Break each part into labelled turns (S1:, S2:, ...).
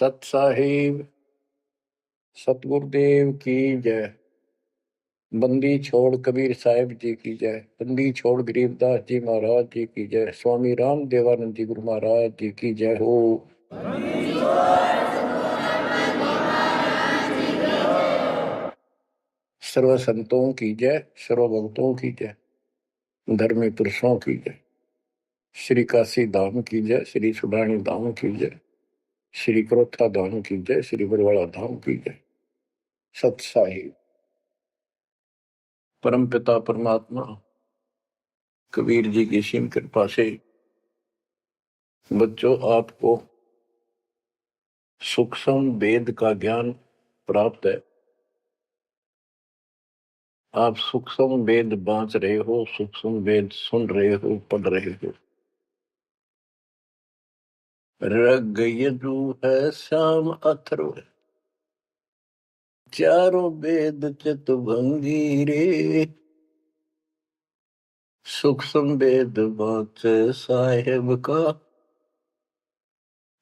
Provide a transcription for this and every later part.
S1: सत साहिब सतगुरुदेव की जय। बंदी छोड़ कबीर साहिब जी की जय। बंदी छोड़ गरीबदास जी महाराज जी की जय। स्वामी राम देवानंद जी गुरु महाराज जी की जय हो। सर्व संतों की जय, सर्व भक्तों की जय, धर्मी पुरुषों की जय। श्री काशी धाम की जय, श्री सुडानी धाम की जय, श्री क्रोथा धाम की जय, श्री बरवाड़ा धाम की जय। सत साहिब परम पिता परमात्मा कबीर जी की सीम कृपा से बच्चों आपको सूक्ष्म वेद का ज्ञान प्राप्त है। आप सूक्ष्म वेद बांच रहे हो, सूक्ष्म वेद सुन रहे हो, पढ़ रहे हो। ऋग यजु है श्याम अथर्व, चारों वेद चितभंगी रे। सूक्ष्म वेद बांच साहेब का,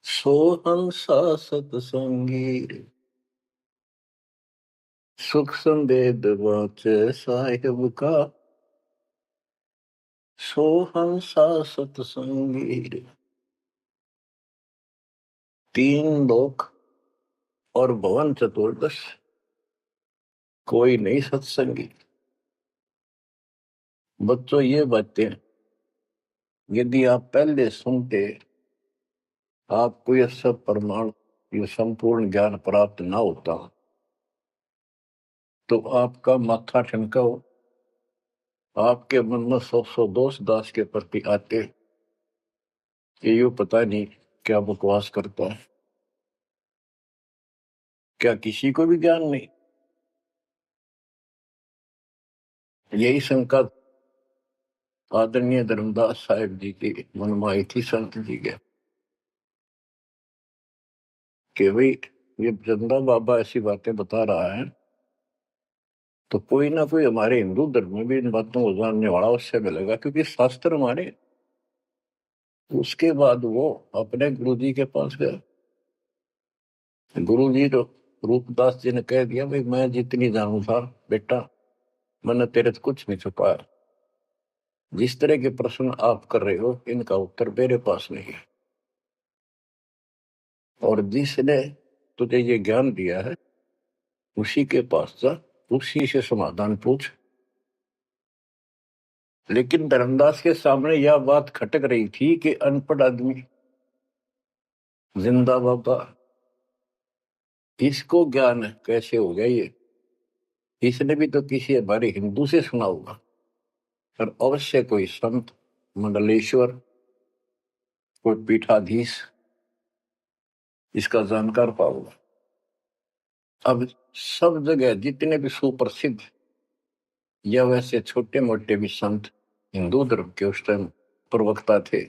S1: सोहंसा सतसंगी रे। सूक्ष्म वेद बांच साहेब का, सोहंसा सतसंगी रे। तीन लोक और भवन चतुर्दश, कोई नहीं सत्संगी। बच्चों ये बातें यदि आप पहले सुनते, आपको यह सब प्रमाण, ये संपूर्ण ज्ञान प्राप्त ना होता, तो आपका माथा ठनका हो, आपके मन में सौ दोष दास के प्रति आते कि ये पता नहीं क्या बकवास करता है, क्या किसी को भी ज्ञान नहीं। यही शंका आदरणीय धर्मदास साहिब जी के मन में आई थी संत जी के, कि भाई ये चंदा बाबा ऐसी बातें बता रहा है, तो कोई ना कोई हमारे हिंदू धर्म में भी इन बातों को जानने वाला उससे मिलेगा, क्योंकि शास्त्र हमारे। उसके बाद वो अपने गुरुजी के पास गया। गुरुजी तो रूपदास जी ने कह दिया, भाई मैं जितनी जानू था बेटा, मैंने तेरे से कुछ नहीं छुपाया। जिस तरह के प्रश्न आप कर रहे हो, इनका उत्तर मेरे पास नहीं है, और जिसने तुझे ये ज्ञान दिया है उसी के पास जा, उसी से समाधान पूछ। लेकिन धर्मदास के सामने यह बात खटक रही थी कि अनपढ़ आदमी, जिंदा बाबा, इसको ज्ञान कैसे हो गया ये? इसने भी तो किसी हमारे हिंदू से सुना होगा, और अवश्य कोई संत, मंडलेश्वर, कोई पीठाधीश इसका जानकार पाओगा। अब सब जगह जितने भी सुप्रसिद्ध या वैसे छोटे मोटे भी संत हिंदू धर्म के उस टाइम प्रवक्ता थे,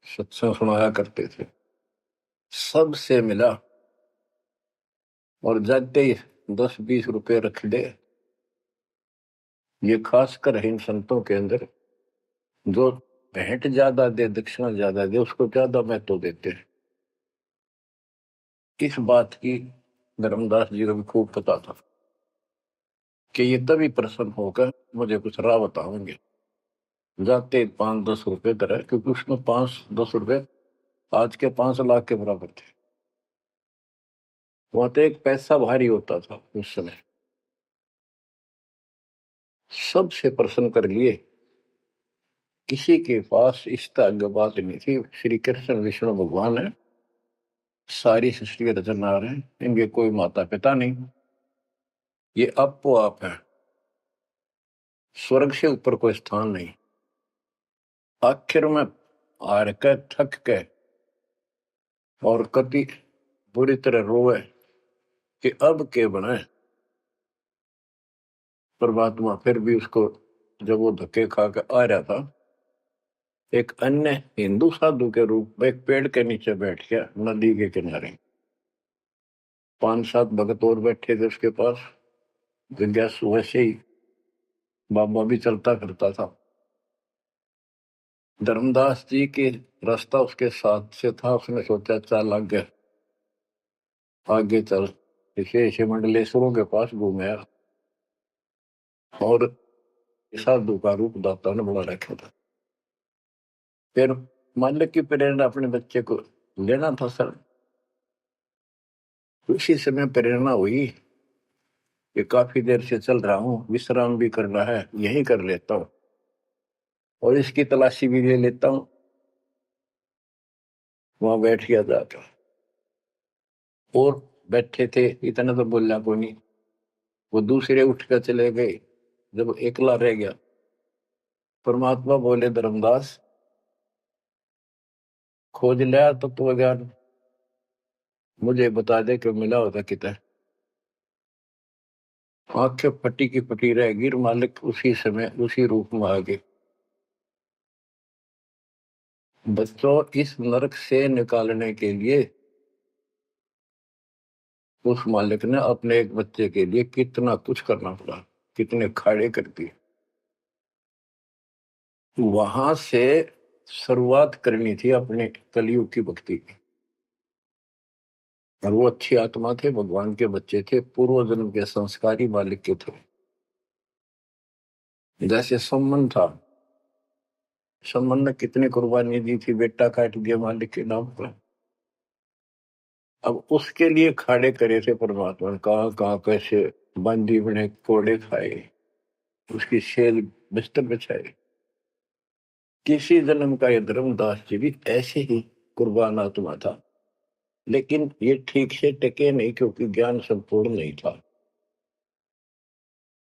S1: सत्संग सुनाया करते थे, सबसे मिला और जाते ही 10-20 रुपए रख दे। ये खासकर इन संतों के अंदर जो भेंट ज्यादा दे, दक्षिणा ज्यादा दे, उसको ज्यादा महत्व देते हैं। इस बात की धर्मदास जी को भी खूब पता था कि ये तभी प्रसन्न होकर मुझे कुछ राह बताएंगे। जाते 5-10 रुपए तरह, क्योंकि उसमें 5-10 रुपए आज के 5 लाख के बराबर थे। वहां तो एक पैसा भारी होता था उस समय। सबसे प्रसन्न कर लिए, किसी के पास इस तरह बात नहीं थी। श्री कृष्ण विष्णु भगवान है, सारी सृष्टि के रचनहार हैं, इनके कोई माता पिता नहीं, ये आपो आप है, स्वर्ग से ऊपर कोई स्थान नहीं। आखिर में हार के, थक के और कति बुरी तरह रोए कि अब के बनाए। परमात्मा फिर भी उसको, जब वो धक्के खा के आ रहा था, एक अन्य हिंदू साधु के रूप में एक पेड़ के नीचे बैठ गया, नदी के किनारे। 5-7 भगत और बैठे थे उसके पास। जिज्ञासु वैसे ही बाबा भी चलता करता था। धर्मदास जी के रास्ता उसके साथ से था, उसने सोचा चल लग गया। आगे चल विशेष मंडलेश्वरों के पास घूमया और साधु का रूप दाता ने बना रखा था। फिर मालिक की प्रेरणा अपने बच्चे को लेना था सर। उसी समय प्रेरणा हुई कि काफी देर से चल रहा हूँ, विश्राम भी करना है, यही कर लेता हूँ और इसकी तलाशी भी ले लेता हूँ। वहां बैठ गया जाकर और बैठे थे, इतना तो बोलना कोई नहीं। वो दूसरे उठ कर चले गए। जब एकला रह गया, परमात्मा बोले, धर्मदास खोज लिया तत्व ज्ञान, मुझे बता दे कि मिला होता कितना। आंखें फटी की फटी रह गिर, मालिक उसी समय उसी रूप में आ गए। बच्चों, इस नरक से निकालने के लिए उस मालिक ने अपने एक बच्चे के लिए कितना कुछ करना पड़ा, कितने खाड़े कर दिए। वहां से शुरुआत करनी थी अपने कलयुग की भक्ति की। और वो अच्छी आत्मा थे, भगवान के बच्चे थे, पूर्व जन्म के संस्कारी मालिक के थे। जैसे सम्मन था, सम्मन ने कितनी कुर्बानी दी थी, बेटा काट दिया मालिक के नाम पर। अब उसके लिए खाड़े करे थे परमात्मा ने, कहाँ कहाँ कैसे बंदी बने, कोड़े खाए, उसकी शेल बिस्तर बिछाए। किसी जन्म का ये धर्मदास जी भी ऐसे ही कुर्बान आत्मा था, लेकिन ये ठीक से टिके नहीं क्योंकि ज्ञान संपूर्ण नहीं था।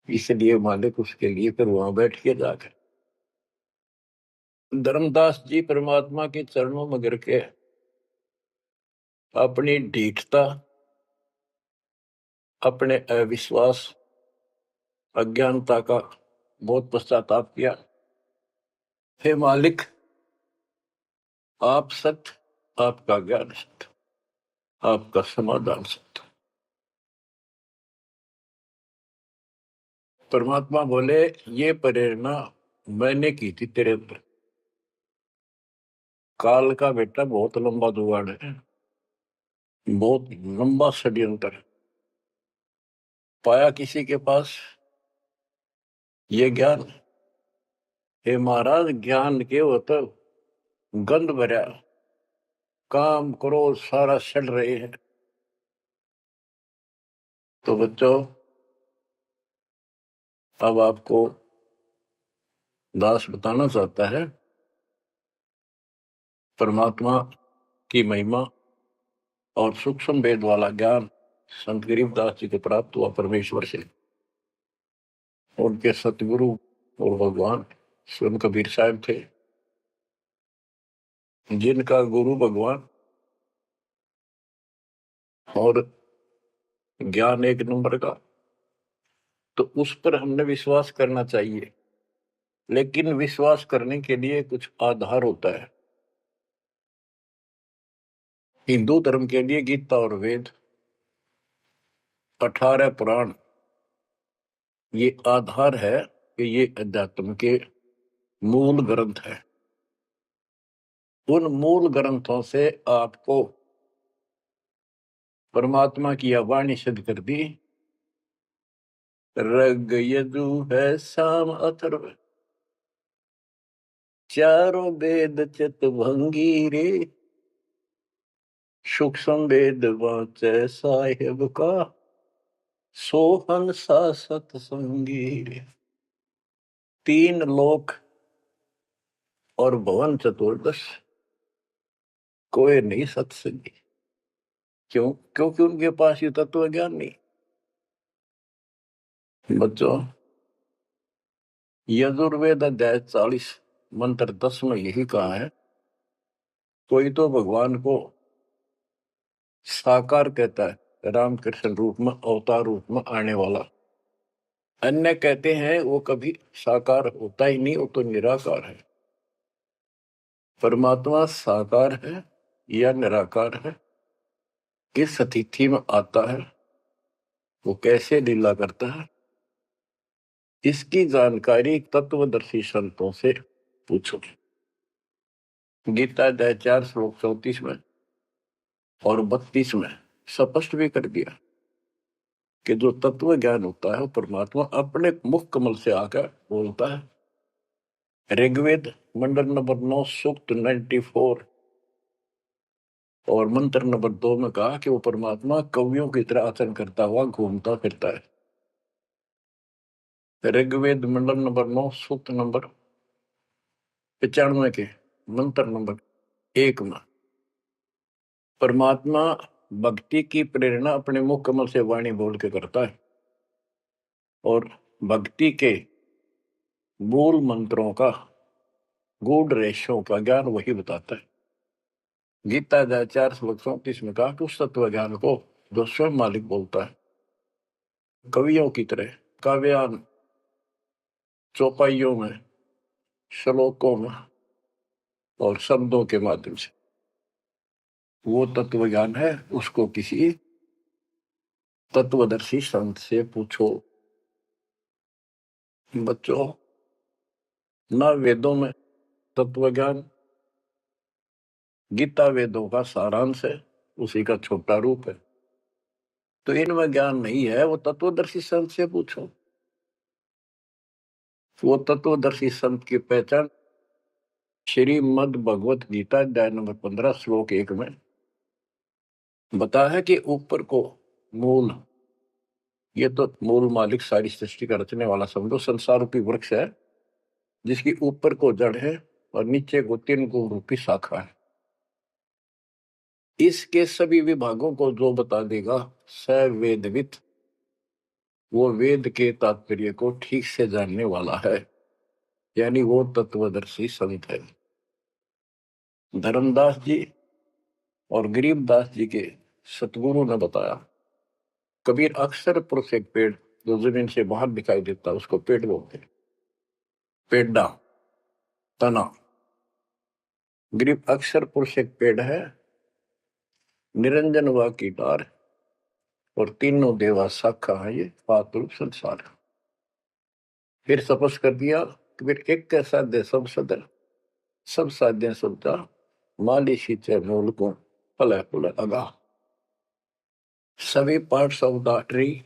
S1: इसलिए मालिक उसके लिए फिर वहां बैठ के जाकर धर्मदास जी परमात्मा के चरणों में गिर के अपनी ढीठता, अपने अविश्वास, अज्ञानता का बहुत पश्चाताप किया। हे मालिक, आप सत्य, आपका ज्ञान सत्य, आपका समाधान सत्य। परमात्मा बोले, ये प्रेरणा मैंने की थी तेरे अंदर। काल का बेटा बहुत लंबा जुगाड़ है, बहुत लंबा षड्यंत्र। पाया किसी के पास ये ज्ञान, हे महाराज, ज्ञान के वो तो गंध भरा, काम करो सारा सड़ रहे हैं। तो बच्चों, अब आपको दास बताना चाहता है परमात्मा की महिमा और सूक्ष्म वेद वाला ज्ञान संत गरीबदास जी को प्राप्त हुआ परमेश्वर से। उनके सतगुरु और भगवान स्वयं कबीर साहब थे, जिनका गुरु भगवान और ज्ञान एक नंबर का। तो उस पर हमने विश्वास करना चाहिए, लेकिन विश्वास करने के लिए कुछ आधार होता है। हिंदू धर्म के लिए गीता और वेद, 18 पुराण, ये आधार है कि ये अध्यात्म के मूल ग्रंथ है। उन मूल ग्रंथों से आपको परमात्मा की वाणी सिद्ध कर दी। ऋग यजु है साम अथर्व, चारों वेद चित भंगी रे, सूक्ष्म वेद वाचे साहेब का, सोहन सा सतसंगी रे। 3 लोक और भवन चतुर्दश, कोई नहीं सत्संगी। क्यों? क्योंकि उनके पास ये तत्व ज्ञान नहीं। बच्चों, यजुर्वेद अध्याय 40 मंत्र 10 में यही कहा है, कोई तो भगवान को साकार कहता है, रामकृष्ण रूप में, अवतार रूप में आने वाला। अन्य कहते हैं वो कभी साकार होता ही नहीं, वो तो निराकार है। परमात्मा साकार है या निराकार है, किस स्थिति में आता है, वो कैसे लीला करता है, इसकी जानकारी तत्वदर्शी संतों से पूछो। गीता अध्याय 4 श्लोक 34 में और 32 में स्पष्ट भी कर दिया कि जो तत्व ज्ञान होता है वो परमात्मा अपने मुख कमल से आकर बोलता है। ऋग्वेद मंडल नंबर 9 सूक्त 94 और मंत्र नंबर 2 में कहा कि वो परमात्मा कवियों की तरह आचरण करता हुआ घूमता फिरता है। ऋग्वेद मंडल नंबर 9 सूक्त नंबर 95 के मंत्र नंबर 1 में परमात्मा भक्ति की प्रेरणा अपने मुख कमल से वाणी बोल के करता है और भक्ति के मूल मंत्रों का गूढ़ रहस्यों का ज्ञान वही बताता है। गीता अध्याय 4:34 में कहा कि उस तत्व ज्ञान को जो स्वयं मालिक बोलता है कवियों की तरह काव्यान चौपाइयों में श्लोकों में और शब्दों के माध्यम से वो तत्व ज्ञान है, उसको किसी तत्वदर्शी संत से पूछो। बच्चों, ना वेदों में तत्व ज्ञान, गीता वेदों का सारांश है, उसी का छोटा रूप है। तो इनमें ज्ञान नहीं है, वो तत्वदर्शी संत से पूछो। वो तत्वदर्शी संत की पहचान श्रीमद् भगवत गीता अध्याय नंबर 15 श्लोक 1 में बता है कि ऊपर को मूल, ये तो मूल मालिक सारी सृष्टि का रचने वाला समझो संसार रूपी वृक्ष है जिसकी ऊपर को जड़ है और नीचे को 3 गुण रूपी शाखा है। इसके सभी विभागों को जो बता देगा स वेदवित, वो वेद के तात्पर्य को ठीक से जानने वाला है, यानी वो तत्वदर्शी संत है। धर्मदास जी और गरीबदास जी के सतगुरु ने बताया, कबीर अक्सर पुरुष एक पेड़ जो जमीन से बाहर दिखाई देता उसको पेड़ बोलते हैं, पेड़ा तना। गरीब अक्सर पुरुष एक पेड़ है, निरंजन व की डार और तीनों देवा शाखा है, ये पातुल संसार। फिर स्पष्ट कर दिया कबीर एक के साध्य सब सदर, सब साध्य सबदा माली सींचे मूल को फल फूल अगा। सभी parts of the tree,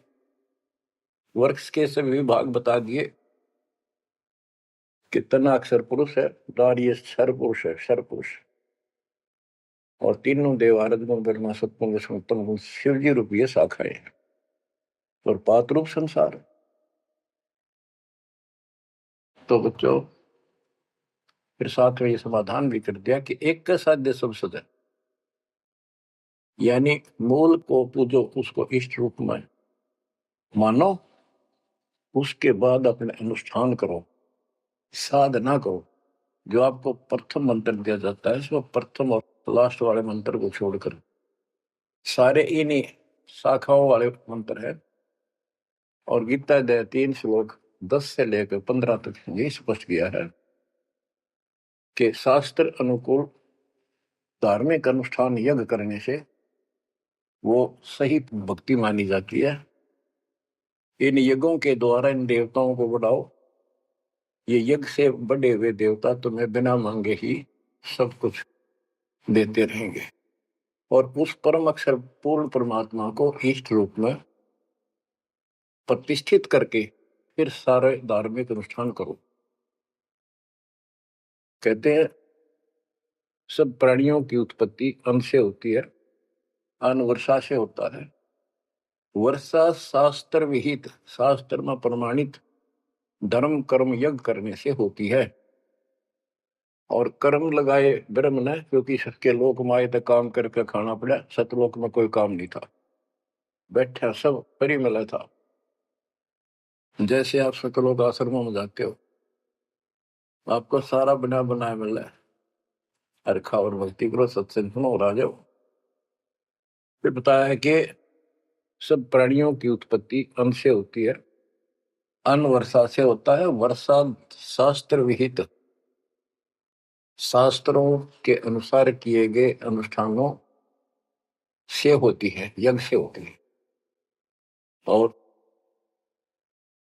S1: works के सभी विभाग बता दिए कि तना अक्षर पुरुष है, डार ये क्षर पुरुष है, क्षर पुरुष, और तीनों देव आराधना ब्रह्मा सत्पुरुष उत्तम गुण शिव जी रूपी शाखाएं और पात रूप संसार। तो बच्चों, फिर साथ में ये समाधान भी कर दिया कि एक का साध्य सब सदन, यानी मूल को पूजो, उसको इष्ट रूप में मानो, उसके बाद अपने अनुष्ठान करो, साधना करो। जो आपको प्रथम मंत्र दिया जाता है इसमें प्रथम और लास्ट वाले मंत्र को छोड़कर सारे इन्हीं शाखाओं वाले मंत्र है। और गीता अध्याय 3 श्लोक 10 से लेकर 15 तक यही स्पष्ट किया है कि शास्त्र अनुकूल धार्मिक अनुष्ठान यज्ञ करने से वो सही भक्ति मानी जाती है। इन यज्ञों के द्वारा इन देवताओं को बढ़ाओ, ये यज्ञ से बड़े हुए देवता तुम्हें बिना मांगे ही सब कुछ देते रहेंगे। और उस परम अक्षर पूर्ण परमात्मा को इष्ट रूप में प्रतिष्ठित करके फिर सारे धार्मिक अनुष्ठान करो। कहते हैं सब प्राणियों की उत्पत्ति अन्न से होती है, अन्न वर्षा से होता है। वर्षा शास्त्र विहित, शास्त्र में प्रमाणित धर्म कर्म यज्ञ करने से होती है। और कर्म लगाए ब्रह्म ने, क्योंकि सबके लोक माए तक काम करके खाना पड़ा, सतलोक में कोई काम नहीं था, बैठा सब परी मिला था। जैसे आप सकलोक आश्रमों में जाते हो, आपको सारा बना बनाया मिल रहा है, हर खाओ और भक्ति करो, सत्संग सुनो और आ जाओ। फिर बताया है कि सब प्राणियों की उत्पत्ति अन्न से होती है, अन्न वर्षा से होता है। वर्षा शास्त्र विहित, शास्त्रों के अनुसार किए गए अनुष्ठानों से होती है, यज्ञ से होती है। और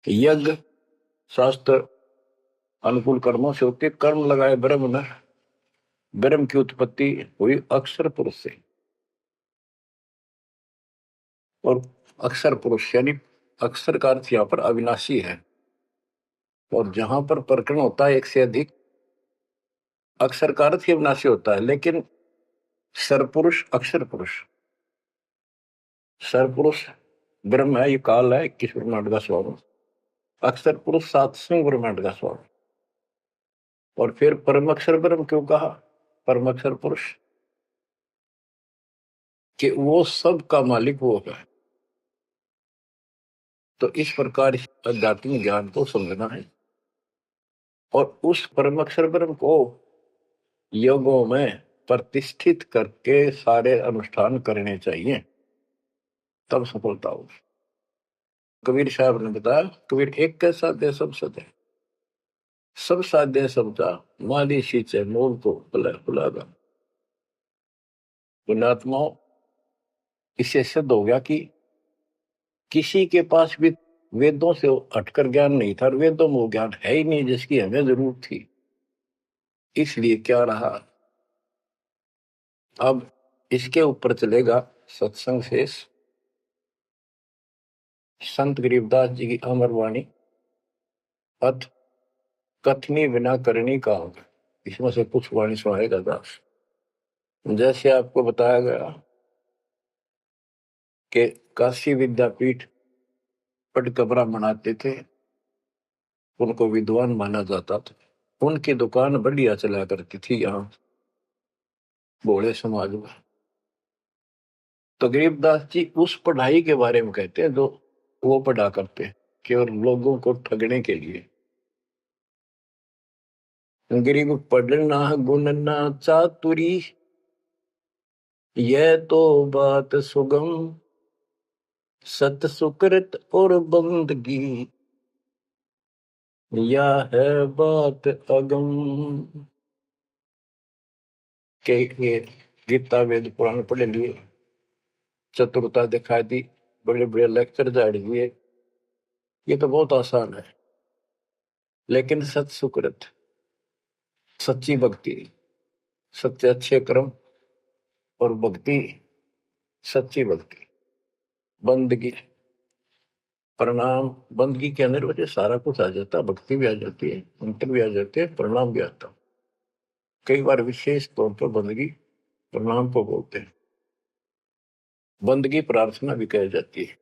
S1: यज्ञ शास्त्र अनुकूल कर्मों से होती है। कर्म लगाए ब्रह्म ने, ब्रह्म की उत्पत्ति हुई अक्षर पुरुष से। और अक्षर पुरुष यानी अक्षर का अर्थ यहाँ पर अविनाशी है। और जहां पर प्रकरण होता है एक से अधिक, अक्षर का अर्थ ही अविनाशी होता है। लेकिन सरपुरुष अक्षर पुरुष, सरपुरुष ब्रह्म है, ये काल है 21 ब्रह्मांड का स्वरूप, अक्षर पुरुष 7वें ब्रह्मांड का स्वरूप। और फिर परम अक्षर ब्रह्म क्यों कहा, परम अक्षर पुरुष, कि वो सब का मालिक वो है। तो इस प्रकार आध्यात्मिक ज्ञान को समझना है और उस परम अक्षर ब्रह्म को योगों में प्रतिष्ठित करके सारे अनुष्ठान करने चाहिए, तब सफलता हो। कबीर साहब ने बताया, कबीर एक के साध्य सब सदे, सब साध्य सबका माली सींचे मूल को बुलागा। पुण्यात्माओं, इससे सिद्ध हो गया कि किसी के पास भी वेदों से हटकर ज्ञान नहीं था, वेदों में वो ज्ञान है ही नहीं जिसकी हमें जरूरत थी। इसलिए क्या रहा, अब इसके ऊपर चलेगा सत्संग शेष, संत गरीबदास जी की अमर वाणी, अथ कथनी बिना करनी का होगा। इसमें से कुछ वाणी सुनाएगा दास। जैसे आपको बताया गया कि काशी विद्यापीठ पट ब्राह्मण आते थे, उनको विद्वान माना जाता था, उनकी दुकान बढ़िया चला करती थी यहाँ भोले समाज में। तो गरीबदास जी उस पढ़ाई के बारे में कहते हैं जो वो पढ़ा करते, केवल लोगों को ठगने के लिए। गरीब पढ़ना गुणना चातुरी, यह तो बात सुगम, सत सुकृत और बंदगी, या है बात अगम। के गीता वेद पुराण पढ़े लिए, चतुरता दिखा दी, बड़े बड़े लेक्चर झाड़ दिए, ये तो बहुत आसान है। लेकिन सत सुकृत, सच्ची भक्ति, सच्चे अच्छे कर्म और भक्ति, सच्ची भक्ति, बंदगी, प्रणाम, बंदगी के अंदर वजह सारा कुछ आ जाता, भक्ति भी आ जाती है, मंत्र भी आ जाते हैं, प्रणाम भी आता। कई बार विशेष तौर पर बंदगी प्रणाम को बोलते हैं, बंदगी प्रार्थना भी कही जाती है।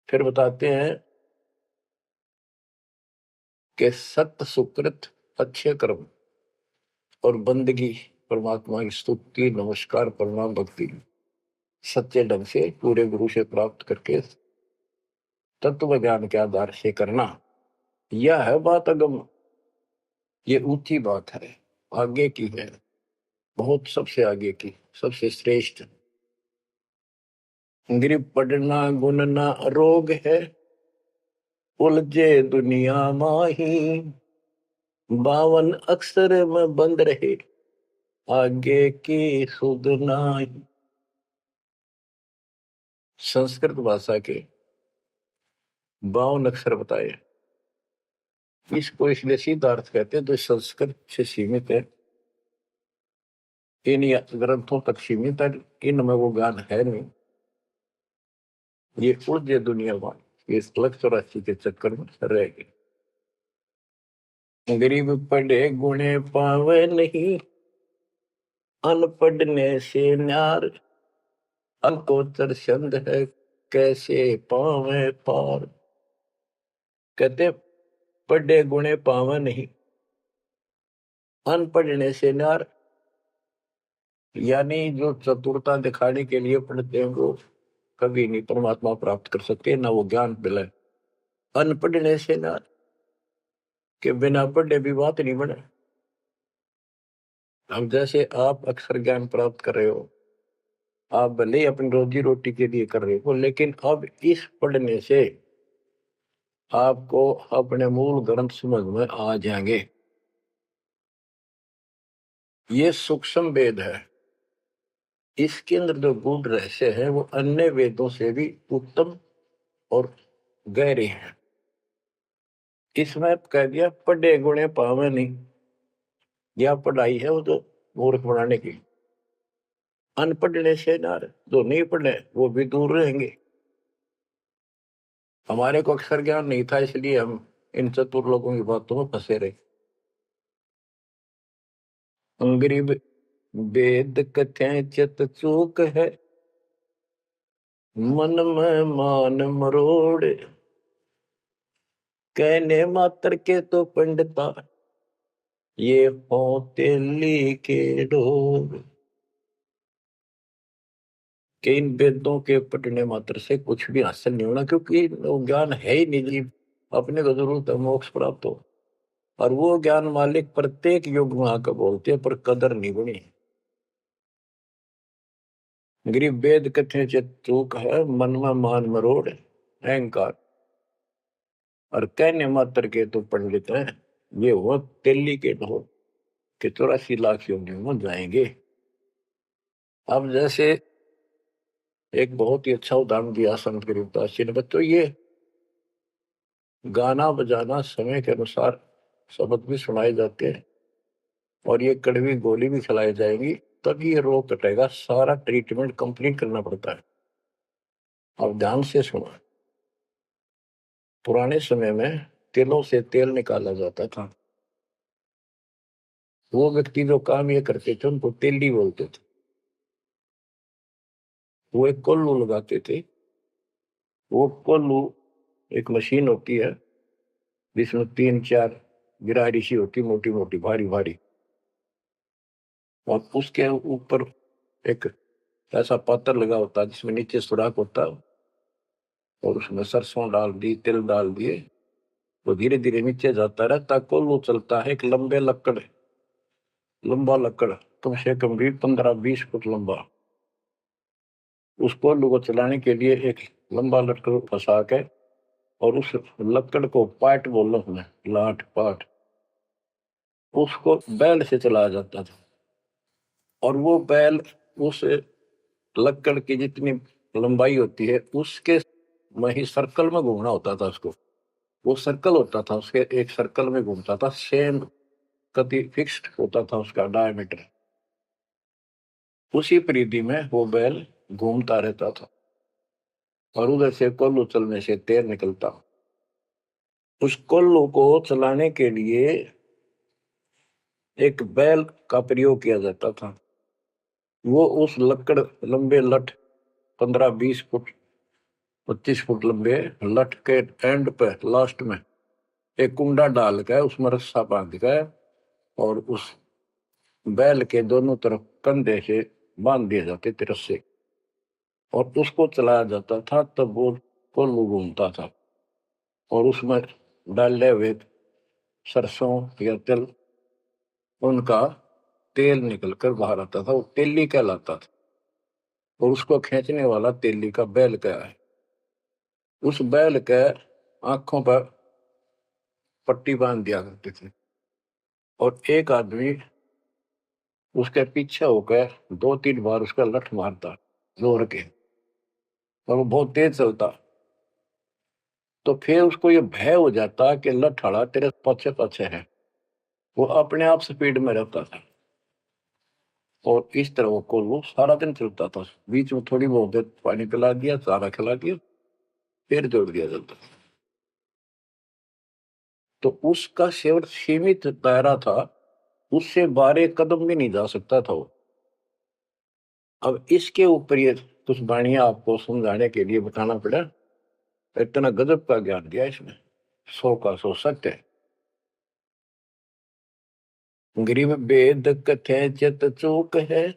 S1: फिर बताते हैं कि सत्य सुकृत अच्छे कर्म और बंदगी, परमात्मा की स्तुति नमस्कार प्रणाम भक्ति सच्चे ढंग से पूरे गुरु से प्राप्त करके तत्व ज्ञान के आधार से करना, यह है बात अगम। ये ऊंची बात है, आगे की है, बहुत सबसे आगे की, सबसे श्रेष्ठ। गिर पढ़ना गुनना रोग है, उलझे दुनिया माही, 52 अक्षर में बंद रहे, आगे की सुध नाही। संस्कृत भाषा के 52 अक्षर बताए, इसको इसलिए सीधा अर्थ कहते हैं जो संस्कृत से सीमित है, इन ग्रंथों तक सीमित है, इनमें वो ज्ञान है नहीं। ये उलझे दुनिया में, ये 184 के चक्कर में रह गए। गरीब पढ़े गुणे पावे नहीं, अनपढ़ने से न्यार, अनकोचर छंद है कैसे पावे पार। कहते पढ़े गुणे पावे नहीं, अनपढ़ने से न्यार, यानी जो चतुरता दिखाने के लिए पढ़ते हैं वो कभी नहीं परमात्मा प्राप्त कर सकते, ना वो ज्ञान मिले। अनपढ़ने से न्यार, के बिना पढ़े भी बात नहीं बने। अब जैसे आप अक्षर ज्ञान प्राप्त कर रहे हो, आप भले ही अपनी रोजी रोटी के लिए कर रहे हो, लेकिन अब इस पढ़ने से आपको अपने मूल ग्रंथ समझ में आ जाएंगे। ये सूक्ष्म वेद है, इसके अंदर जो गूढ़ रहस्य है वो अन्य वेदों से भी उत्तम और गहरे हैं। इसमें कह दिया पढ़े गुणे पावे नहीं, यह पढ़ाई है वो तो मूर्ख बनाने की। अनपढ़ने से ना, जो नहीं पढ़े वो भी दूर रहेंगे। हमारे को अक्षर ज्ञान नहीं था, इसलिए हम इन चतुर लोगों की बातों में फंसे रहे। गरीब वेद कथें चित चूक है, मन में मान मरोड़, कहने मात्र के तो पंडिता, ये होते लिखे ढोर। कि इन वेदों के पढ़ने मात्र से कुछ भी हासिल नहीं होना, क्योंकि वो ज्ञान है ही नहीं जी। अपने को जरूरत है मोक्ष प्राप्त हो, और वो ज्ञान मालिक प्रत्येक युग में आकर बोलते हैं, पर कदर नहीं बनी। गरीब वेद कथे चित चूक है, मन में मान मरोड़, अहंकार, और कहने मात्र के तो पंडित हैं, ये वो दिल्ली के ढोल के 84 लाख योनियों में जाएंगे। अब जैसे एक बहुत ही अच्छा उदाहरण दिया संत गरीबदास जी ने, बच्चों ये गाना बजाना समय के अनुसार शब्द भी सुनाए जाते हैं, और ये कड़वी गोली भी खिलाई जाएगी, तब ये रोग कटेगा। सारा ट्रीटमेंट कंप्लीट करना पड़ता है। अब ध्यान से सुनो। पुराने समय में तिलों से तेल निकाला जाता था। वो व्यक्ति जो काम ये करते थे उनको तेली बोलते थे। वो एक कोल्लू लगाते थे। वो कोल्लू एक मशीन होती है जिसमें 3-4 गिरारी सी होती, मोटी मोटी भारी भारी, और उसके ऊपर एक ऐसा पात्र लगा होता है जिसमें नीचे सुराख होता है, और उसमें सरसों डाल दी, तिल डाल दिए, तो धीरे धीरे नीचे जाता रहता। कोल्लू चलता है एक लंबा लकड़, कम से कम भी 15-20 फुट लंबा। उस कोल्लू को चलाने के लिए एक लंबा लकड़ फंसा के, और उस लकड़ को पाट बोल उसमें लाठ पाट, उसको बैल से चलाया जाता था। और वो बैल उस लकड़ की जितनी लंबाई होती है उसके में ही सर्कल में घूमना होता था उसको। वो सर्कल होता था, उसके एक सर्कल में घूमता था, सेम कति फिक्स्ड होता था उसका डायमीटर। उसी परिधि में वो बैल घूमता रहता था, और उधर से कोल्लू चलने से तेल निकलता। उस कोल्लू को चलाने के लिए एक बैल का प्रयोग किया जाता था। वो उस लकड़ लंबे लठ 15-20 फुट 25 फुट लंबे लठ के एंड पे लास्ट में एक कुंडा डाल कर उसमें रस्सा बांध कर, और उस बैल के दोनों तरफ कंधे से बांध दिए जाते थे रस्से, और उसको चलाया जाता था। तब वो कोल्लू घूमता था, और उसमें डाले हुए सरसों या तिल, उनका तेल निकलकर बाहर आता था। वो तेली कहलाता था, और उसको खींचने वाला तेली का बैल क्या है। उस बैल के आंखों पर पट्टी बांध दिया करते थे, और एक आदमी उसके पीछे होकर 2-3 बार उसका लठ मारता जोर के, और वो बहुत तेज चलता। तो फिर उसको ये भय हो जाता कि लठ तेरे पीछे पीछे है। वो अपने आप स्पीड में रहता था, और इस तरह वो कोल्हू सारा दिन चलता था। बीच में थोड़ी बहुत देर पानी पिला दिया, चारा खिला दिया, फिर जोड़ दिया जाता। तो उसका केवल सीमित दायरा था, उससे 12 कदम भी नहीं जा सकता था वो। अब इसके ऊपर ये कुछ वाणियां आपको समझाने के लिए बताना पड़ा। इतना गजब का ज्ञान दिया इसने, 100 का 100 सत्य है। गरीब वेद कथे चित चूक है,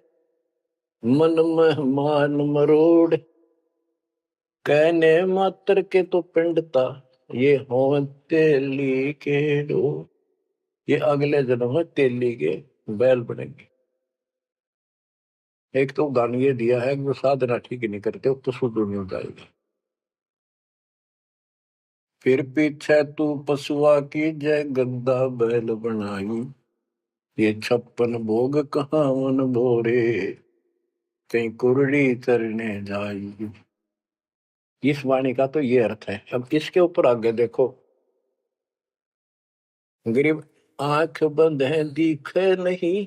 S1: मन में मान मरोड़, कहने मात्र के तो पिंडता, ये हो तेली के डो। ये अगले जन्म में तेली के बैल बनेंगे। एक तो उदाहरण ये दिया है कि वो साधना ठीक नहीं करते तो शुद्ध नहीं हो जाएगा। फिर पीछे तू पशुआ की जय गद्दा बैल बनाई, ये 56 भोग कहाँ मन भोरे, कहीं कुरड़ी चरने जाई। इस वाणी का तो ये अर्थ है। अब इसके ऊपर आगे देखो। गरीब आंख बंद है दिखे नहीं,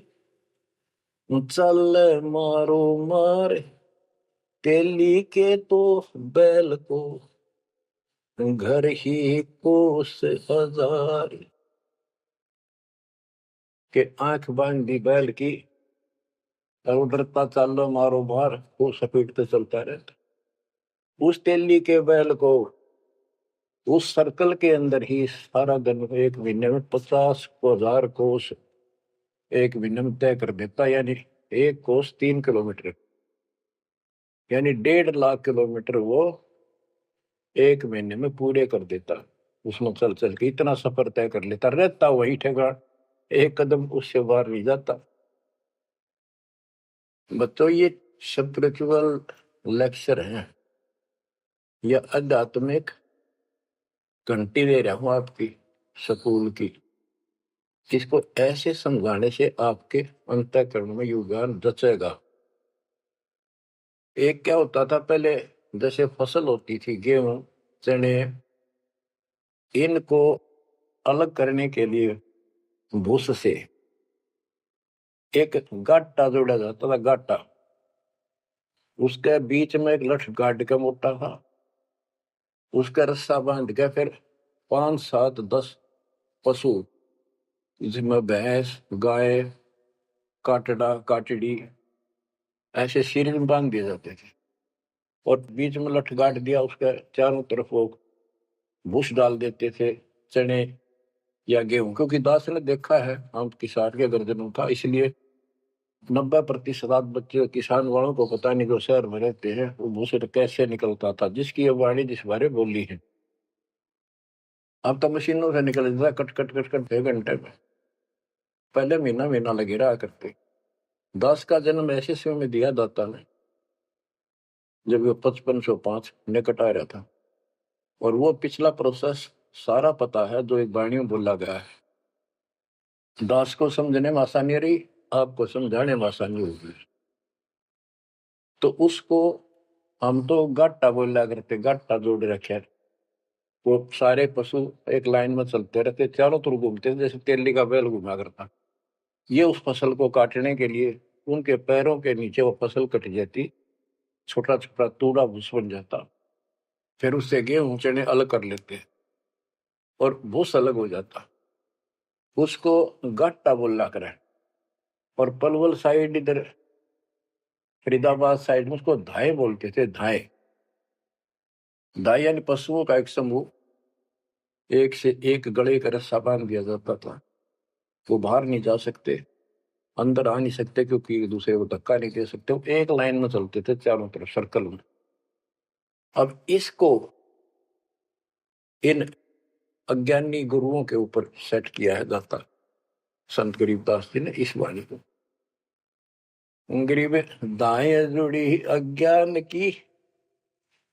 S1: चल मारो मार तेली के तो बैल को घर ही कोस हजार। के आंख बांध दी बैल की और उधरता चालो मारो मार, वो सपेटते चलता रहता। उस तेली के बैल को उस सर्कल के अंदर ही सारा दिन एक महीने में 50,000 कोस एक महीने में तय कर देता, यानी एक कोस 3 किलोमीटर, यानी 1.5 लाख किलोमीटर वो एक महीने में पूरे कर देता। उसमें चल चल के इतना सफर तय कर लेता, रहता वही ठेगा, एक कदम उससे बाहर नहीं जाता। बच्चों ये स्पिरिचुअल लेक्चर है या आध्यात्मिक घंटी दे रहा हूं आपकी स्कूल की। इसको ऐसे समझाने से आपके अंतःकरण में योगदान रचेगा। एक क्या होता था पहले, जैसे फसल होती थी गेहूं चने, इनको अलग करने के लिए भूस से एक गाटा जोड़ा जाता था, गाटा। उसके बीच में एक लठ गाड़ के मोटा था, उसका रस्सा बांध के फिर 5 7 10 पशु, जिसमें भैंस गाय काटड़ा काटड़ी ऐसे शरीर में बांध दिए जाते थे, और बीच में लठ गाड़ दिया, उसके चारों तरफ वो भूस डाल देते थे, चने या गेहूं। क्योंकि दास ने देखा है हम किसान के गर्जनों था, इसलिए 90% बच्चे किसान वालों को पता नहीं, जो शहर में रहते हैं, वो भूसे कैसे निकलता था, जिसकी ये वाणी जिस बारे बोली है। अब तो मशीनों से निकल जाता, कट कट कट कट 1 घंटे में। पहले महीना महीना लगे रहा करते। दास का जन्म ऐसे समय में दिया दाता ने जब वो 5505 निकट आ रहा था, और वो पिछला प्रोसेस सारा पता है जो एक वाणी में बोला गया है। दास को समझने में आसानी रही, आपको समझाने में आसानी होगी। तो उसको हम तो गाटा बोला करते, गाटा जोड़ रखे। वो सारे पशु एक लाइन में चलते रहते, चारों तरफ घूमते, जैसे तेली का बैल घुमा करता। ये उस फसल को काटने के लिए उनके पैरों के नीचे वो फसल कट जाती, छोटा छोटा तूड़ा भूस बन जाता। फिर उससे गेहूं चने अलग कर लेते और भूस अलग हो जाता। उसको गाटा बोला करे। और पलवल साइड इधर फरीदाबाद साइड में उसको धाए बोलते थे, धाए। धाए यानी पशुओं का एक समूह, एक से एक गले का रस्सा बांध दिया जाता था। वो बाहर नहीं जा सकते, अंदर आ नहीं सकते, क्योंकि एक दूसरे को धक्का नहीं दे सकते। वो एक लाइन में चलते थे चारों तरफ सर्कल में। अब इसको इन अज्ञानी गुरुओं के ऊपर सेट किया है दाता संत गरीबदास जी ने इस वाणी को। गरीब दाएं जुड़ी अज्ञान की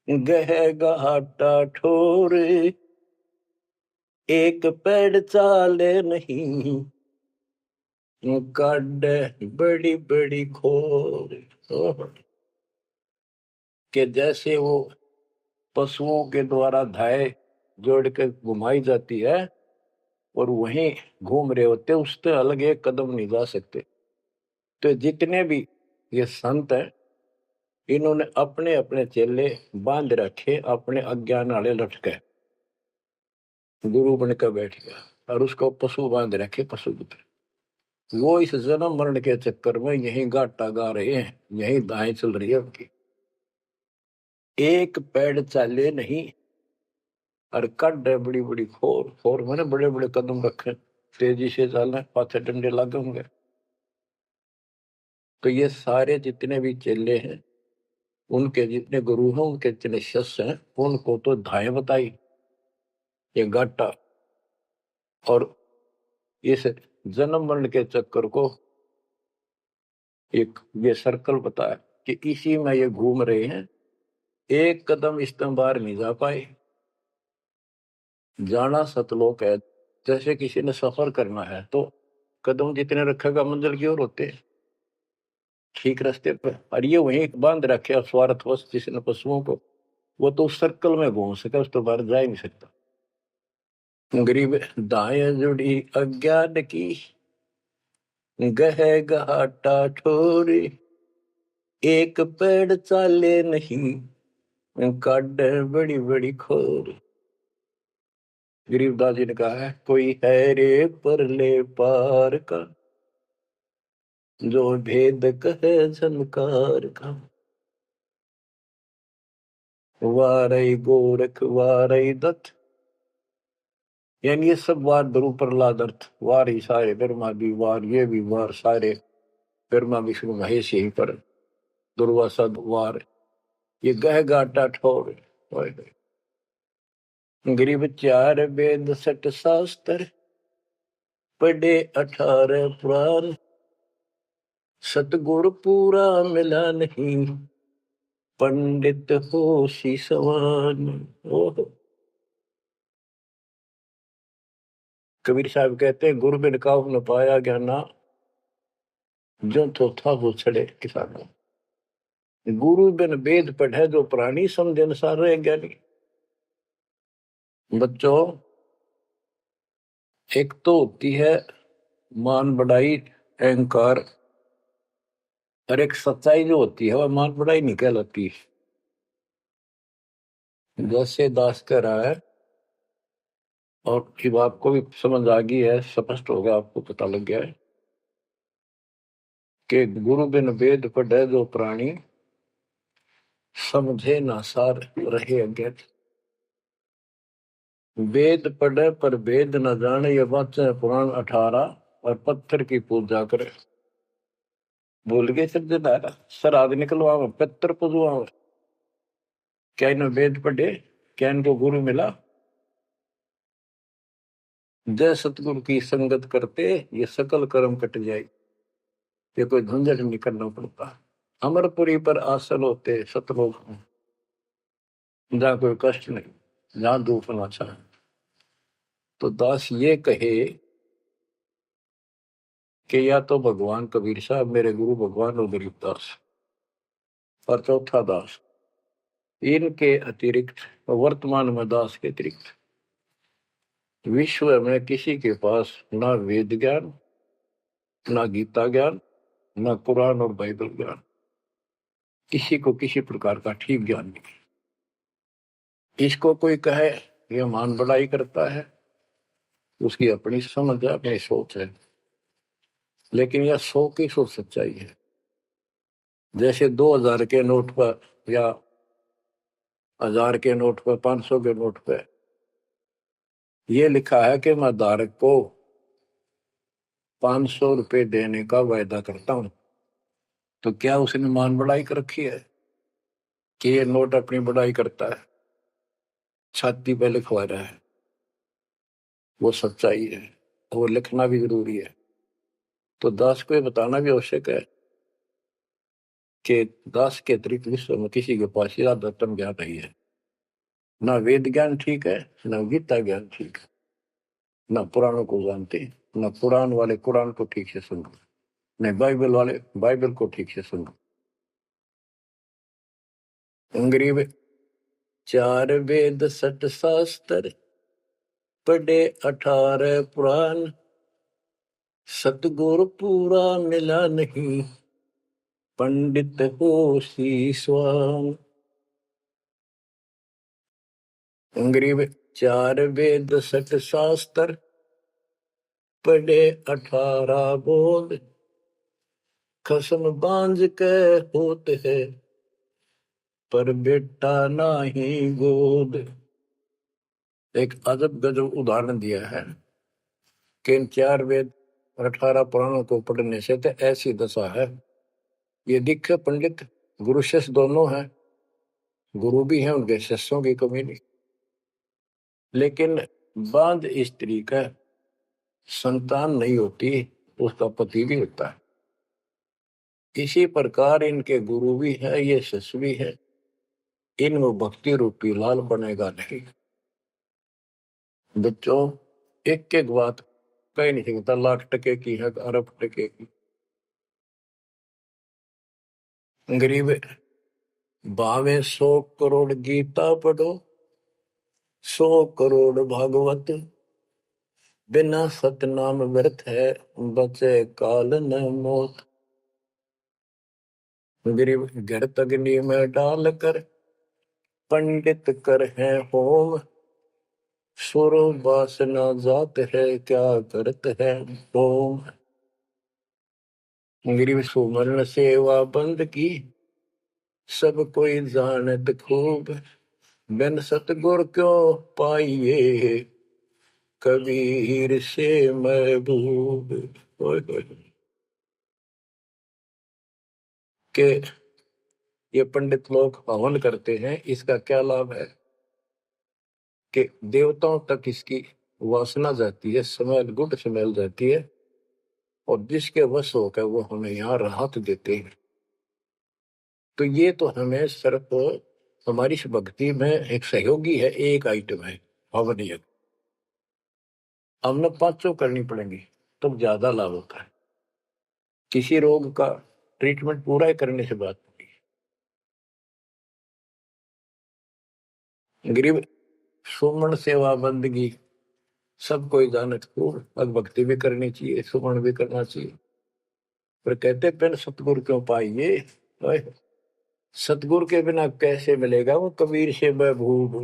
S1: गह घाटा ठोर, एक पेड़ चाले नहीं काट बड़ी बड़ी खोर। के जैसे वो पशुओं के द्वारा धाए जोड़ के घुमाई जाती है और वहीं घूम रहे होते, उससे अलग एक कदम नहीं जा सकते। तो जितने भी ये संत हैं, इन्होंने अपने अपने चेले बांध रखे, अपने अज्ञान वाले लटके। गुरु बनकर बैठ गया और उसको पशु बांध रखे, पशु पुत्र। वो इस जन्म मरण के चक्कर में यही गाटा गा रहे हैं, यही दाएं चल रही है उनकी। एक पेड़ चाले नहीं और कड है बड़ी बड़ी खोर। खोर मैंने बड़े बड़े कदम रखे, तेजी से चलना, पाथे डंडे लगे होंगे। तो ये सारे जितने भी चेले हैं, उनके जितने गुरु हैं, उनके जितने शिष्य हैं, उनको तो धाए बताई ये गाटा, और इस जन्म मरण के चक्कर को एक ये सर्कल बताया कि इसी में ये घूम रहे हैं। एक कदम इस तरह बाहर नहीं जा पाए। जाना सतलोक है। जैसे किसी ने सफर करना है तो कदम जितने रखेगा मंजिल की ओर होते हैं, ठीक रास्ते पर। और ये वहीं बांध रखे स्वार्थवश जिसने पशुओं को, वो तो उस सर्कल में घूम सके, उस तो बाहर जा ही नहीं सकता। गरीब दाएं जुड़ी अज्ञान की गह गहाटा ठोरे, एक पेड़ चाले नहीं, काट बड़ी बड़ी खोर। गरीबदास जी ने कहा है, कोई है रे परले पार का, जो भेद कहे झनकार का। वारई गोरख वारई दत्त, यानी ये सब वार द्रु प्रहलाद अर्थ, वार ही सारे ब्रह्मा भी वार, ये भी वार सारे, ब्रह्मा विष्णु महेश यही पर, दुर्वासा वार, ये गह गाटा ठोर। गरीब चार वेद सठ शास्त्र, पढ़े 18 पुराण, सतगुर पूरा मिला नहीं, पंडित हो सी सवान। ओह, कबीर साहब कहते हैं, गुरु बिन काहू न पाया ज्ञाना, जो तो था वो छड़े किसाना। गुरु बिन वेद पढ़े जो प्राणी, समझ अनुसार रहे ज्ञानी। बच्चों, एक तो होती है मान बढ़ाई अहंकार, और एक सच्चाई जो होती है वह मान बढ़ाई नहीं कहलाती। जैसे दास कह रहा है, और जब आपको भी समझ आ गई है, स्पष्ट हो गया, आपको पता लग गया है कि गुरु बिन वेद पढ़े जो प्राणी, समझे ना सार रहे अज्ञात। वेद पढ़े पर वेद न जाने, ये वाचे पुराण 18, और पत्थर की पूजा करे। भूल गए सिद्धिदारा, श्राद्ध निकलवावे, पितर पुजवावे। क्या इन्हें वेद पढ़े, क्या इनको गुरु मिला? जय सतगुरु की संगत करते, ये सकल कर्म कट जाए, ये कोई झंझट नहीं करना पड़ता। अमरपुरी पर आसन होते सतलोक में, जहाँ कोई कष्ट नहीं, जहाँ दुख ना चाहे। तो दास ये कहे कि या तो भगवान कबीर साहब मेरे गुरु भगवान और गरीबदास, और चौथा दास, इनके अतिरिक्त, वर्तमान में दास के अतिरिक्त विश्व में किसी के पास ना वेद ज्ञान, ना गीता ज्ञान, ना कुरान और बाइबल ज्ञान, किसी को किसी प्रकार का ठीक ज्ञान नहीं। इसको कोई कहे ये मान बढ़ाई करता है, उसकी अपनी समझ है, अपनी सोच है, लेकिन यह 100% सच्चाई है। जैसे 2000 के नोट पर, या 1000 के नोट पर, 500 के नोट पर यह लिखा है कि मैं धारक को 500 रुपए देने का वायदा करता हूं, तो क्या उसने मान बढ़ाई कर रखी है कि ये नोट अपनी बढ़ाई करता है, छाती पे लिखवा रहा है? वो सच्चाई है, वो लिखना भी जरूरी है। तो दास को ये बताना भी आवश्यक है कि दास के अतिरिक्त विश्व में किसी के पास ज्यादातर ज्ञान नहीं है। ना वेद ज्ञान ठीक है, ना गीता ज्ञान ठीक है, ना पुराणों को जानते, ना पुराण वाले कुरान को ठीक से सुनो, नहीं बाइबल वाले बाइबल को ठीक से सुनो। अंग्रेज 4 वेद सठ शास्त्र, पढ़े 18 पुराण, सतगुरु पूरा मिला नहीं, पंडित हो शीशवान। अंग्रेज 4 वेद सठ शास्त्र, पढ़े 18 बोध, खसम बांझ के होते है, पर बेटा नाही गोद। एक अजब गजब उदाहरण दिया है कि इन 4 वेद और 18 पुराणों को पढ़ने से तो ऐसी दशा है, ये दिखे पंडित गुरु शिष्य दोनों हैं, गुरु भी हैं, उनके शिष्यों की कमी नहीं, लेकिन बांध स्त्री का संतान नहीं होती, उसका पति भी होता है। इसी प्रकार इनके गुरु भी है, ये शिष्य भी है, इनमें भक्ति रूपी लाल बनेगा नहीं। बच्चों, एक एक बात कहीं नहीं सकता, लाख टके की है, अरब टके की। गरीब भावे 100 करोड़ गीता पढ़ो, 100 करोड़ भागवत, बिना सतनाम व्यर्थ है, बचे काल न मोत। गरीब घृत अग्नि में डाल कर, पंडित कर है होम। सुर वासना जात है, क्या करत है होम। गरीब सुमरण सेवा बंद की, सब कोई जानत खूब। बिन सतगुर क्यों पाइए, कबीर से महबूब। ओए होए। के ये पंडित लोग हवन करते हैं, इसका क्या लाभ है कि देवताओं तक इसकी वासना जाती है, स्मेल, गुड स्मेल जाती है, और जिसके वश होकर वो हमें यहाँ राहत देते हैं। तो ये तो हमें सिर्फ हमारी इस भक्ति में एक सहयोगी है, एक आइटम है हवन यज्ञ। हमने पांचों करनी पड़ेंगी तब तो ज्यादा लाभ होता है। किसी रोग का ट्रीटमेंट पूरा ही करने से बात नहीं। गरीब सुमन सेवा बंदगी, सब कोई जानत खूब। अब भक्ति भी करनी चाहिए, सुमन भी करना चाहिए, पर कहते बिन सतगुरु क्यों पाइए। ओए, सतगुरु के बिना कैसे मिलेगा वो कबीर से महबूब।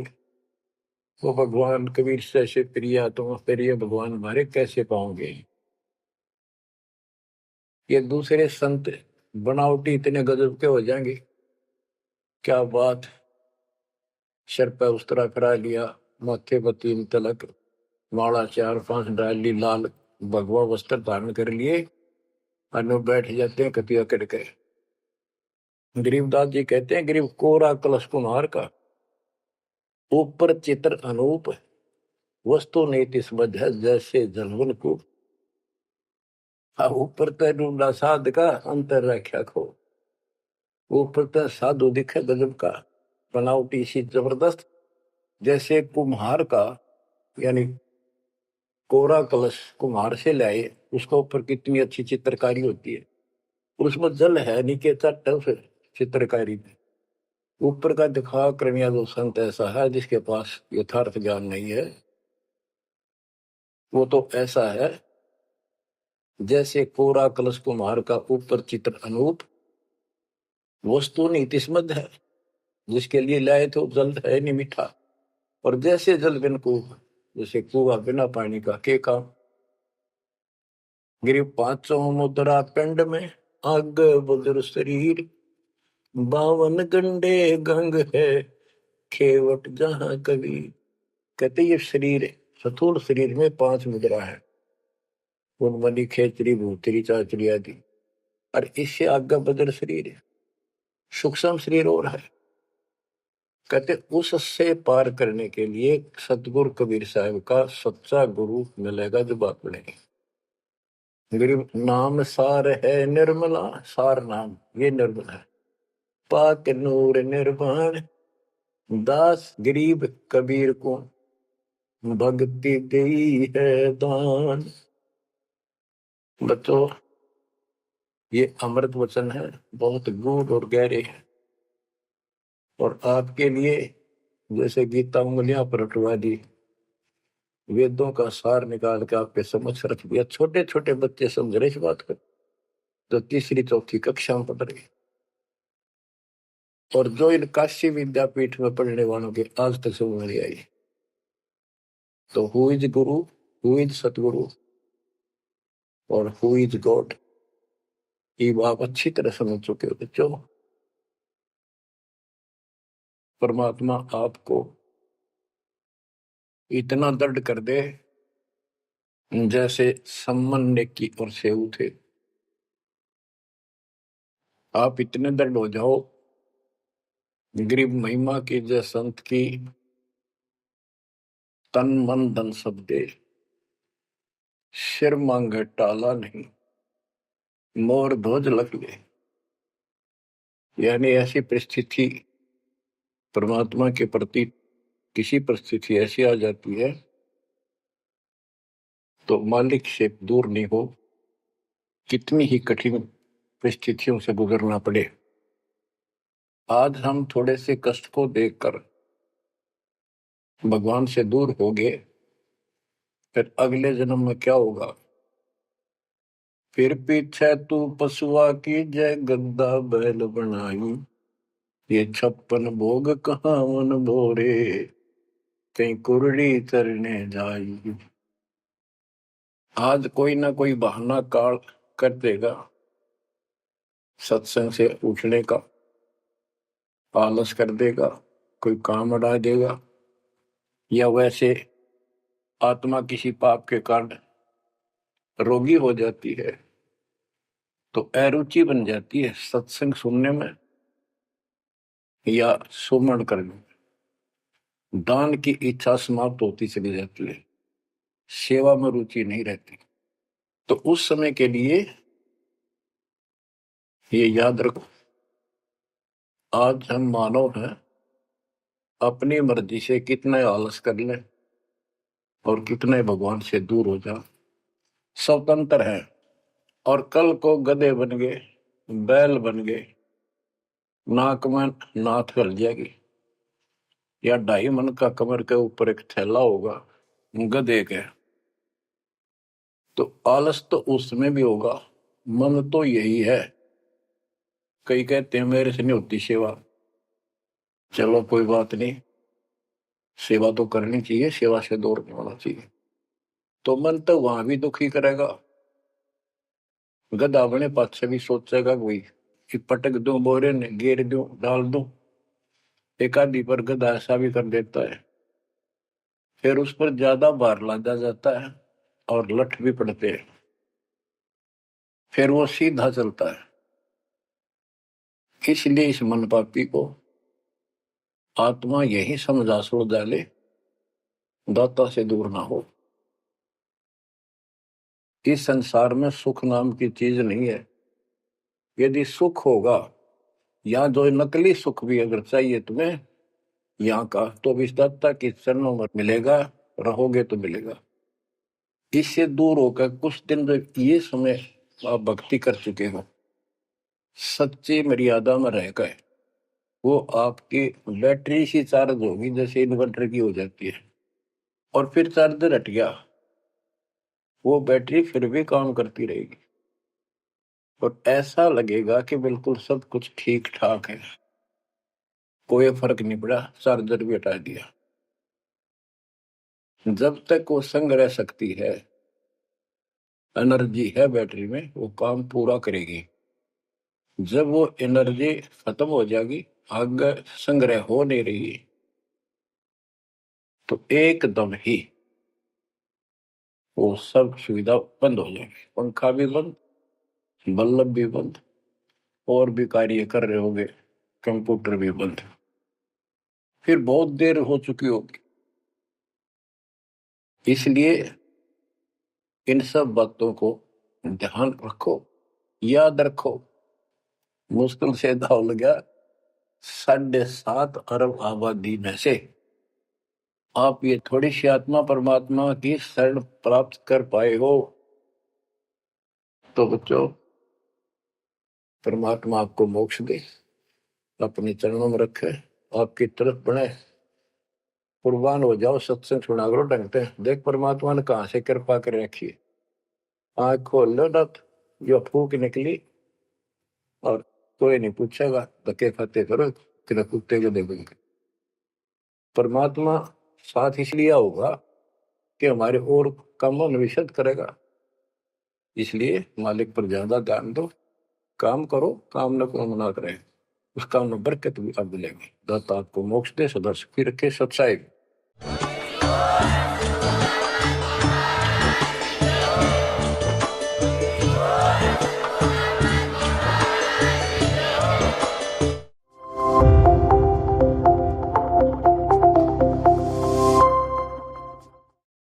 S1: वो भगवान कबीर से प्रिया, तुम प्रिय भगवान हमारे कैसे पाओगे। ये दूसरे संत बनावटी इतने गजब के हो जाएंगे, क्या बात। सिर पर उस्तरा करा लिया, माथे पर 3 तिलक, माला 4-5 डाल ली, लाल भगवा वस्त्र धारण कर लिए, और बैठ जाते हैं कतिया करके। गरीबदास जी कहते हैं, गरीब कोरा कलश कुम्हार का, ऊपर चित्र अनूप। वस्तु नीति समझ है, जैसे जलवन को। ऊपर तो ढूंढा साध का, अंतर रख्या खो। ऊपर तो साधु दिखे गजब का, बनावटी सी जबरदस्त, जैसे कुम्हार का, यानी कोरा कलश कुम्हार से लाए, उसके ऊपर कितनी अच्छी चित्रकारी होती है, उसमें जल है, नीचे चट है उस चित्रकारी में। ऊपर का दिखा क्रमिया जो संत ऐसा है जिसके पास यथार्थ ज्ञान नहीं है, वो तो ऐसा है जैसे कोरा कलश कुम्हार का, ऊपर चित्र अनूप। वस्तु नीतिस्मद है, जिसके लिए लाए तो जल है नहीं मीठा। और जैसे जल बिन कुआं, जैसे कुआं बिना पानी का के काम। गिरी 500 मुद्रा पिंड में, आग बुजुर्ग शरीर। 52 गंडे गंग है, खेवट जहां कभी। कहते ये शरीर, स्थूल शरीर में 5 मुद्रा है, उनमनी खेचरी भूतरी चाचरी आदि। और इससे आगे बदर शरीर है, सूक्ष्म शरीर और है। कहते उससे पार करने के लिए सतगुरु कबीर साहब का सच्चा गुरु मिलेगा जो बात बनेगी। गरीब नाम सार है निर्मला, सार नाम ये निर्मल है। पाक नूर निर्वाण, दास गरीब कबीर को भक्ति दी है दान। बच्चों, ये अमृत वचन है, बहुत गूढ़ और गहरे है, और आपके लिए जैसे गीता उंगलियां पर उठवा दी, वेदों का सार निकाल के आपके समक्ष रख दिया। छोटे छोटे बच्चे समझ रहे इस बात को, जो 3री-4थी कक्षा में पढ़ रहे, और जो इन काशी विद्यापीठ में पढ़ने वालों के आज तक समझ नहीं आई। तो who is Guru, who is सतगुरु, और हु इज गॉड, ये आप अच्छी तरह समझ चुके हो बच्चों। परमात्मा आपको इतना दृढ़ कर दे, जैसे सम्मन की और सेऊ थे, आप इतने दृढ़ हो जाओ। गरीब महिमा की जय संत की, तन मन धन सब दे, सिर मांगे टाला नहीं, मोर ध्वज लग ले। यानी ऐसी परिस्थिति परमात्मा के प्रति, किसी परिस्थिति ऐसी आ जाती है तो मालिक से दूर नहीं हो, कितनी ही कठिन परिस्थितियों से गुजरना पड़े। आज हम थोड़े से कष्ट को देखकर भगवान से दूर हो गए, फिर अगले जन्म में क्या होगा? फिर पीछे तू पशुआ की जय गद्दा बैल बनाई, ये 56 भोग कहाँ मन भोरे, कहीं कुरड़ी चरने जाई। आज कोई ना कोई बहाना काल कर देगा सत्संग से उठने का, आलस कर देगा, कोई काम अड़ा देगा, या वैसे आत्मा किसी पाप के कारण रोगी हो जाती है तो अरुचि बन जाती है सत्संग सुनने में या सुमरण करने में, दान की इच्छा समाप्त होती चली जाती है, सेवा में रुचि नहीं रहती। तो उस समय के लिए ये याद रखो, आज हम मानव हैं, अपनी मर्जी से कितने आलस कर लें और कितने भगवान से दूर हो जाए, स्वतंत्र है। और कल को गधे बन गए, बैल बन गए, नाक में नाथ गल जाएगी, या 2.5 मन का कमर के ऊपर एक थैला होगा गधे के, तो आलस तो उसमें भी होगा। मन तो यही है। कई कहते हैं मेरे से नहीं होती सेवा, चलो कोई बात नहीं, सेवा तो करनी चाहिए, सेवा से दूर नहीं होना चाहिए। तो मन तो वहां भी दुखी करेगा, गधा बने पास से भी सोचेगा कि पटक दूं बोरे ने, घेर दूं, डाल दूं। एक आदि पर गधा ऐसा भी कर देता है, फिर उस पर ज्यादा भार लादा जाता है और लठ भी पड़ते हैं, फिर वो सीधा चलता है। इसलिए इस मन पापी को आत्मा यही समझा सुड़ डाले, दाता से दूर ना हो। इस संसार में सुख नाम की चीज नहीं है। यदि सुख होगा, या जो नकली सुख भी अगर चाहिए तुम्हें यहाँ का, तो भी दाता के चरणों में मिलेगा, रहोगे तो मिलेगा। इससे दूर होकर कुछ दिन जो ये समय आप भक्ति कर चुके हो, सच्ची मर्यादा में रह गए, वो आपकी बैटरी सी चार्ज होगी जैसे इन्वर्टर की हो जाती है, और फिर चार्जर हट गया, वो बैटरी फिर भी काम करती रहेगी और ऐसा लगेगा कि बिल्कुल सब कुछ ठीक ठाक है, कोई फर्क नहीं पड़ा, चार्जर भी हटा दिया। जब तक वो संग्रह शक्ति है, एनर्जी है बैटरी में, वो काम पूरा करेगी। जब वो एनर्जी खत्म हो जाएगी, आगे संग्रह हो नहीं रही, तो एकदम ही वो सब सुविधा बंद हो जाएगी। पंखा भी बंद, बल्ब भी बंद, और भी कार्य कर रहे होंगे, कंप्यूटर भी बंद, फिर बहुत देर हो चुकी होगी। इसलिए इन सब बातों को ध्यान रखो, याद रखो। मुश्किल से दाव लगा 7.5 अरब आबादी में से आप ये थोड़ी सी आत्मा परमात्मा की शरण प्राप्त कर पाए हो, तो बच्चों परमात्मा आपको मोक्ष दे, अपने चरणों में रखे, आपकी तरफ बढ़े, कुर्बान हो जाओ, सत्संग सुना करो ढंग से। देख परमात्मा ने कहां से कृपा कर रखी है। आँख खोल लो ना, जो फूक निकली, और कोई नहीं पूछेगा, धक्के खाते करो कि कुत्ते को देखोगे। परमात्मा साथ इसलिए होगा कि हमारे और कामों में विशद करेगा, इसलिए मालिक पर ज्यादा ध्यान दो, काम करो, काम न को मना करें, उस काम में बरकत भी आप मिलेंगे। दाता आपको मोक्ष दे, सदा सुखी रखे, सत्साई।